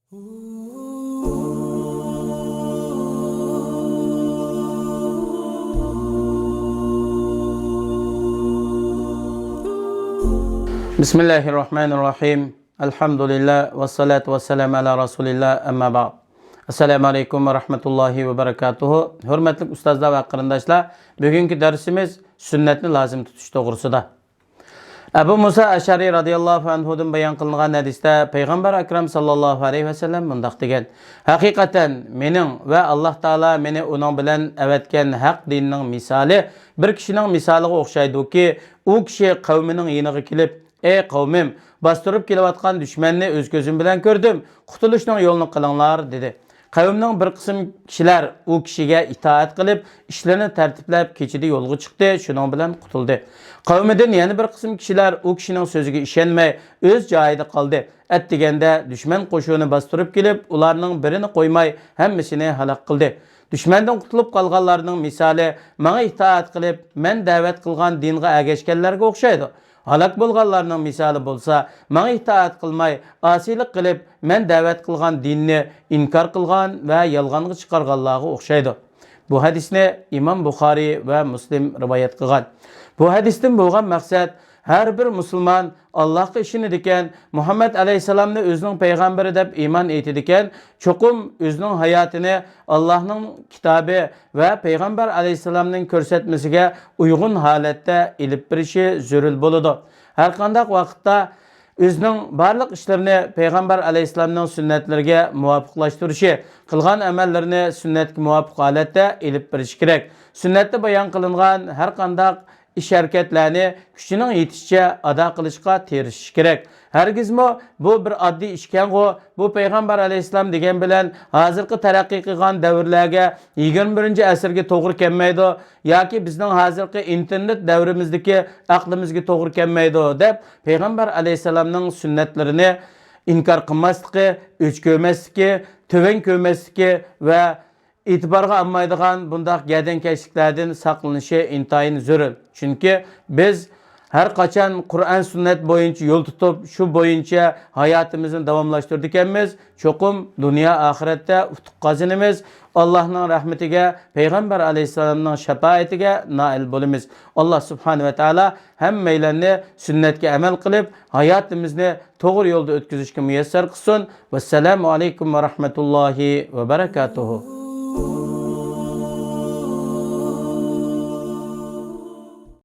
Bismillahirrahmanirrahim. Elhamdülillah ve salatu ve selamu ala Resulillah amma ba'd. Assalamu alaikum ve rahmetullahi ve berekatuhu. Hürmetli ustazlar ve qarindoshlar, bugünkü dersimiz sünnetni lazım tutuş doğrusida. Abu Musa Ashari radıyallahu anhu'dan bayan kılınan hadiste Peygamber Ekrem sallallahu aleyhi ve sellem mundaq degan: "Hakikaten mening ve Allah Taala meni onun bilen evetken haq dinning misali bir kişinin misaliga o'xshaydi-ki, u kishi qavmining yeniga kelib, ey qavmim, bastırıp kelayotgan düşmanni öz gözüm bilen gördüm. Qutuluşning yo'lini qilinglar" dedi. Qavmning bir qism kishilar u kishiga itoat qilib, ishlarini tartiblab kechida yo'lga chiqdi, shuning bilan qutuldi. Qavmidan yana bir qism kishilar u kishining so'ziga ishonmay, o'z joyida qoldi. Atdiganda dushman qo'shini bastırıp kelib, ularning birini qo'ymay, hammasini halok qildi. Düşmandan qutulib qolganlarning misoli menga itoat qilib, men da'vat qilgan dinga agashganlarga o'xshaydi. Halak bo'lganlarning misoli bo'lsa, menga itoat qilmay, osiylik qilib, men da'vat qilgan dinni inkor qilgan va yolg'onga chiqarganlarga o'xshaydi. Bu hadisni Imom Buxoriy va Muslim rivoyat qilgan. Bu hadisdan bo'lgan maqsad har bir musulmon Allohga ishonadi ekan, Muhammad alayhisalomni o'zining payg'ambari deb iymon etadi ekan, cho'qim o'zining hayotini Allohning kitobi va payg'ambar alayhisalomning ko'rsatmasiga uyg'un holatda ilib berishi zarur bo'ladi. Har qanday vaqtda o'zining barliq ishlarini payg'ambar alayhisalomning sunnatlariga muvofiqlashtirishi, qilgan amallarini sunnatga muvofiq holatda ilib berish kerak. Sunnatda bayon qilingan har qanday ish harakatlarni kuchining yetishicha ado qilishga tirishish kerak. Hargizmi bu bir oddiy ishkango, bu payg'ambar alayhisalom degan bilan hozirgi taraqqiy qilgan davrlarga 21-asrga to'g'ri kelmaydi yoki bizning hozirgi internet davrimizdagi aqlimizga to'g'ri kelmaydi deb payg'ambar alayhisalomning sunnatlarini inkor qilmasligi, o'ch ko'rmasligi, to'van ko'rmasligi va itibarga almaydigan bundaq gadankeşliklerden saqlanishi intayin zarur. Çünkü biz her qachon Qur'on sunnat boyunca yol tutup şu boyunca hayatımızın davamlaştırdıkemiz, çokum dünya ahirette utuq qazanimiz, Allah'ın rahmetiga, Peygamber aleyhisselamның şefaatiga nail bo'lamiz. Allah subhanahu ve taala hammanglarni sunnatga amal qilib, hayotimizni to'g'ri yo'lda o'tkazishga muyassar qilsin. Vassalamu alaykum va rahmatullohi va barakatuhu.